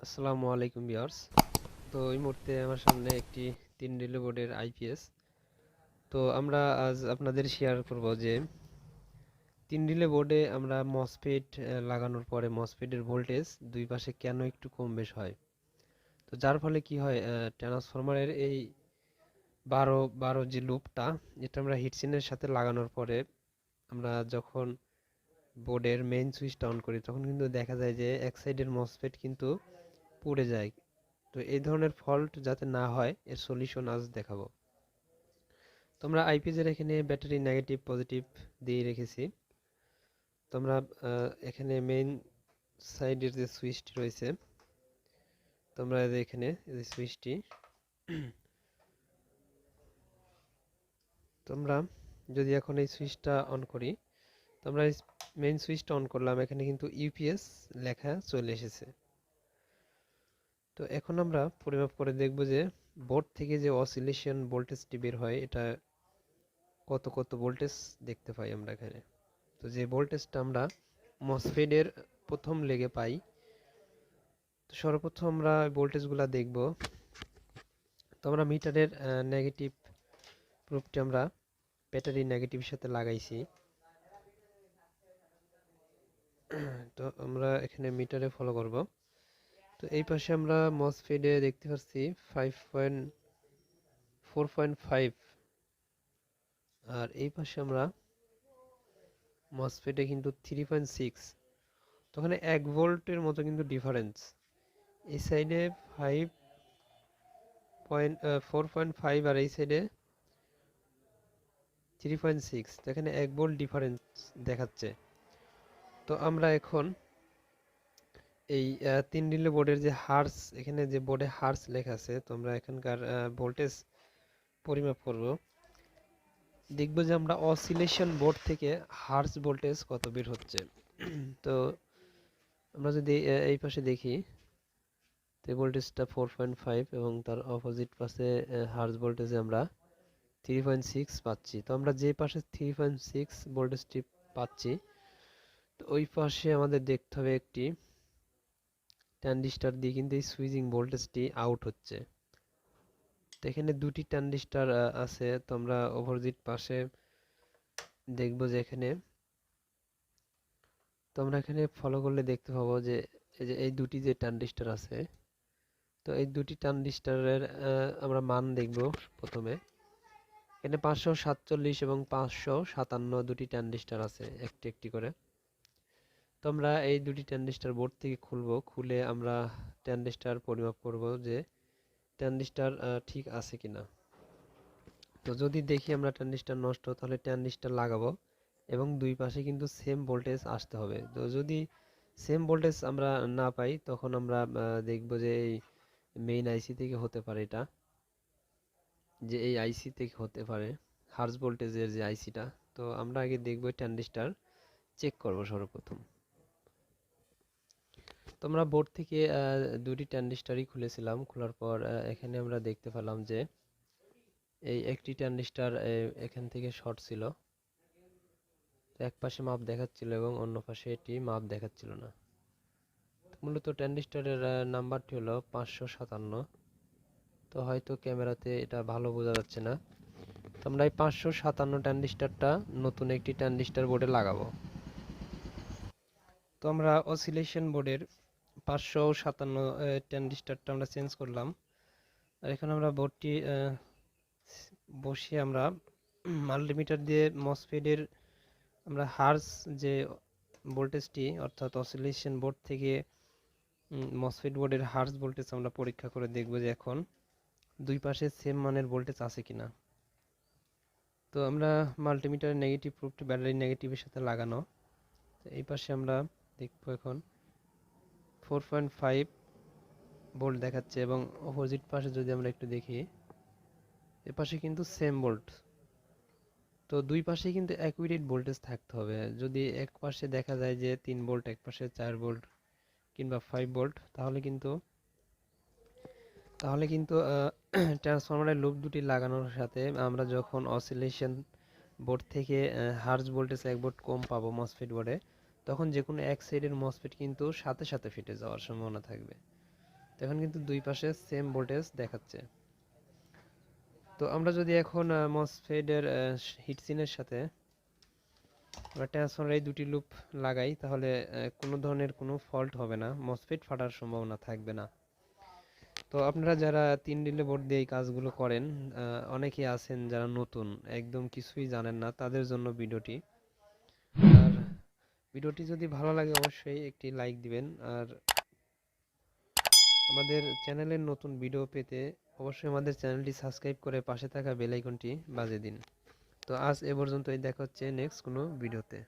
আসসালামু আলাইকুম ভিউয়ার্স। তো এই মুহূর্তে আমার সামনে একটি 3 রিলে বোর্ডের আইপিএস। তো আমরা আজ আপনাদের শেয়ার করব যে 3 রিলে বোর্ডে আমরা মসফেট লাগানোর পরে মসফেটের ভোল্টেজ দুই পাশে কেন একটু কম বেশ হয়। তো যার ফলে কি হয়, ট্রান্সফরমারের এই বারো বারো যে লুপটা, এটা আমরা হিটসিনের সাথে লাগানোর পরে আমরা যখন বোর্ডের মেইন সুইচটা অন করি তখন কিন্তু দেখা যায় যে এক সাইডের মসফেট কিন্তু পুড়ে যায়। তো এই ধরনের ফল্ট যাতে না হয় এর সলিউশন আজ দেখাবো। তো আমরা আইপিএস এর এখানে ব্যাটারি নেগেটিভ পজিটিভ দিয়ে রেখেছি। তো আমরা এখানে মেইন সাইডের যে সুইচটি রয়েছে, তো আমরা এখানে যে সুইচটি, তো আমরা যদি এখন এই সুইচটা অন করি, তো আমরা মেইন সুইচটা অন করলাম, এখানে কিন্তু ইউপিএস লেখা চলে এসেছে। তো এখন আমরা পরিমাপ করে দেখব যে বোর্ড থেকে যে অসিলেশন ভোল্টেজটি বের হয় এটা কত কত ভোল্টেজ দেখতে পাই আমরা এখানে। তো যে ভোল্টেজটা আমরা মসফেটের প্রথম লেগে পাই, তো সর্বপ্রথম আমরা ভোল্টেজগুলো দেখব। তো আমরা মিটারের নেগেটিভ প্রুফটি আমরা ব্যাটারি নেগেটিভের সাথে লাগাইছি। তো আমরা এখানে মিটারে ফলো করব। তো এই পাশে আমরা মসফেটে দেখতে পাচ্ছি 4.5, আর এই পাশে আমরা মসফেটে কিন্তু 3.6। তো ওখানে 1 ভোল্টের মতো কিন্তু ডিফারেন্স। এই সাইডে 4.5 আর এই সাইডে 3.6, তো এখানে 1 ভোল্ট ডিফারেন্স দেখাচ্ছে। তো আমরা এখন এই 3 রিলে বোর্ডের যে হার্স, এখানে যে বোর্ডে হার্স লেখা আছে, তো আমরা এখানকার ভোল্টেজ পরিমাপ করব। দেখব যে আমরা অসিলেশন বোর্ড থেকে হার্স ভোল্টেজ কত বের হচ্ছে। তো আমরা যদি এই পাশে দেখি, তো ভোল্টেজটা 4.5 এবং তার অপোজিট পাশে হার্স ভোল্টেজে আমরা 3.6 পাচ্ছি। তো আমরা যে পাশে 3.6 ভোল্টেজটি পাচ্ছি, তো ওই পাশে আমাদের দেখতে হবে একটি ট্রানজিস্টর দিয়ে কিন্তু এই সুইচিং ভোল্টেজটি আউট হচ্ছে। তো এখানে দুটি ট্রানজিস্টর আছে। তো আমরা অপোজিট পাশে দেখব যে এখানে, তো আমরা এখানে ফলো করলে দেখতে পাবো যে এই দুটি যে ট্রানজিস্টর আছে, তো এই দুটি ট্রানজিস্টরের আমরা মান দেখব প্রথমে। এখানে 547 এবং 557 দুটি ট্রানজিস্টর আছে একটি একটি করে। তো আমরা এই দুটি ট্রানজিস্টর বোর্ড থেকে খুলে আমরা ট্রানজিস্টর পরিমাপ করব যে ট্রানজিস্টর ঠিক আছে কিনা। তো যদি দেখি আমরা ট্রানজিস্টর নষ্ট, তাহলে ট্রানজিস্টর লাগাবো এবং দুই পাশে কিন্তু সেম ভোল্টেজ আসতে হবে। তো যদি সেম ভোল্টেজ আমরা না পাই, তখন আমরা দেখব যে এই মেইন আইসি থেকে হতে পারে, এটা যে এই আইসি থেকে হতে পারে হার্জ ভোল্টেজের যে আইসিটা। তো আমরা আগে দেখব ট্রানজিস্টর চেক করব সর্বপ্রথম। তো আমরা বোর্ড থেকে দুটি ট্রানজিস্টরই খুলেছিলাম। খোলার পর এখানে আমরা দেখতে পেলাম যে এই একটি ট্রানজিস্টর এখান থেকে শর্ট ছিল। এক পাশে মাপ দেখাচ্ছিল এবং অন্য পাশে এটি মাপ দেখাচ্ছিল না। মূলত ট্রানজিস্টরের নাম্বারটি হলো 557। তো হয়তো ক্যামেরাতে এটা ভালো বোঝা যাচ্ছে না। তো আমরা এই 557 ট্রানজিস্টরটা নতুন একটি ট্রানজিস্টর বোর্ডে লাগাবো। তো আমরা অসিলেশন বোর্ডের 557 ট্রানজিস্টরটা আমরা চেঞ্জ করলাম। আর এখন আমরা বোর্ডটি বসিয়ে আমরা মাল্টিমিটার দিয়ে মসফেটের আমরা হার্স যে ভোল্টেজটি, অর্থাৎ অসিলেশন বোর্ড থেকে মসফেট বোর্ডের হার্স ভোল্টেজ আমরা পরীক্ষা করে দেখব যে এখন দুই পাশে সেম মানের ভোল্টেজ আছে কিনা। তো আমরা মাল্টিমিটারের নেগেটিভ প্রুফটি ব্যাটারি নেগেটিভের সাথে লাগানো। তো এই পাশে আমরা দেখব এখন 4.5 ভোল্ট দেখাচ্ছে এবং অপোজিট পাশে যদি আমরা একটু দেখি, এ পাশে কিন্তু সেম ভোল্ট। তো দুই পাশে কিন্তু অ্যাকুরেট ভোল্টেজ থাকতে হবে। যদি এক পাশে দেখা যায় যে 3 ভোল্ট, এক পাশে 4 ভোল্ট কিংবা 5 ভোল্ট, তাহলে কিন্তু ট্রান্সফরমারের লুপ দুটি লাগানোর সাথে আমরা যখন অসিলেশন বোর্ড থেকে হার্জ ভোল্টেজ 1 ভোল্ট কম পাবো মসফেট বোর্ডে, তখন যে কোনো এক সাইডের মসফেট কিন্তু সাথে সাথে ফেটে যাওয়ার সম্ভাবনা থাকবে। তো এখন কিন্তু দুই পাশে সেম ভোল্টেজ দেখাচ্ছে। তো আমরা যদি এখন মসফেটের হিটসিনের সাথে আমরা ট্রান্সফরমার এই দুটি লুপ লাগাই, তাহলে কোনো ধরনের কোনো ফল্ট হবে না, মসফেট ফাটার সম্ভাবনা থাকবে না। তো আপনারা যারা 3 রিলে বোর্ড দিয়ে এই কাজগুলো করেন, অনেকেই আছেন যারা নতুন, একদম কিছুই জানেন না, তাদের জন্য ভিডিওটি। আর ভিডিওটি যদি ভালো লাগে অবশ্যই একটি লাইক দিবেন। আর আমাদের চ্যানেলের নতুন ভিডিও পেতে অবশ্যই আমাদের চ্যানেলটি সাবস্ক্রাইব করে পাশে থাকা বেল আইকনটি বাজিয়ে দিন। তো আজ এ পর্যন্তই, দেখা হচ্ছে নেক্সট কোনো ভিডিওতে।